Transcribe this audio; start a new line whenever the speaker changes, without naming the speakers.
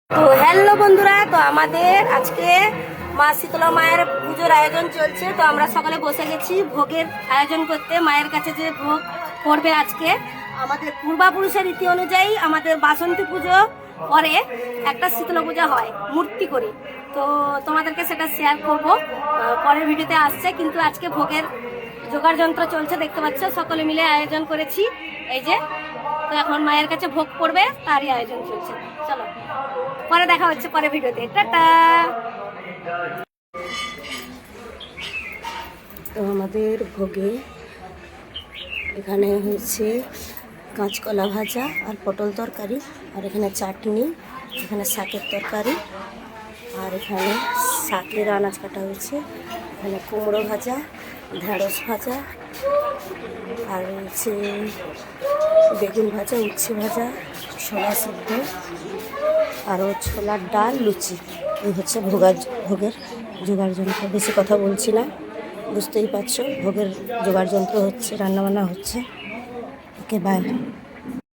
তো হ্যালো বন্ধুরা, তো আমাদের আজকে মা শীতলা মায়ের পুজোর আয়োজন চলছে। তো আমরা সকালে বসে গেছি ভোগের আয়োজন করতে। মায়ের কাছে যে ভোগ করবে আজকে, আমাদের পূর্বাপুরুষের রীতি অনুযায়ী আমাদের বাসন্তী পুজো পরে একটা শীতলা পূজা হয় মূর্তি করে। তো তোমাদেরকে সেটা শেয়ার করব, পরের ভিডিওতে আসছে। কিন্তু আজকে ভোগের জোগাড় যন্ত্র চলছে, দেখতে পাচ্ছ সকলে মিলে আয়োজন করেছি। এই যে, তো এখন মায়ের কাছে ভোগ পড়বে, তারই আয়োজন চলছে। চলো পরে দেখা হচ্ছে পরে ভিডিওতে, টাটা। তো আমাদের ভোগে এখানে হয়েছে কাঁচকলা ভাজা আর পটল তরকারি, আর এখানে চাটনি, এখানে শাকের তরকারি, আর এখানে শাকের আনাজ কাটা হয়েছে, এখানে কুমড়ো ভাজা, ঢেঁড়স ভাজা, আর হচ্ছে বেগুন ভাজা, উচ্ছে ভাজা, ছোলা সিদ্ধ, আরও ছোলার ডাল, লুচি। এই হচ্ছে ভোগের জোগাড় যন্ত্র। বেশি কথা বলছি না, বুঝতেই পারছো ভোগের জোগাড় যন্ত্র হচ্ছে, রান্নাবান্না হচ্ছে। ওকে, বাই।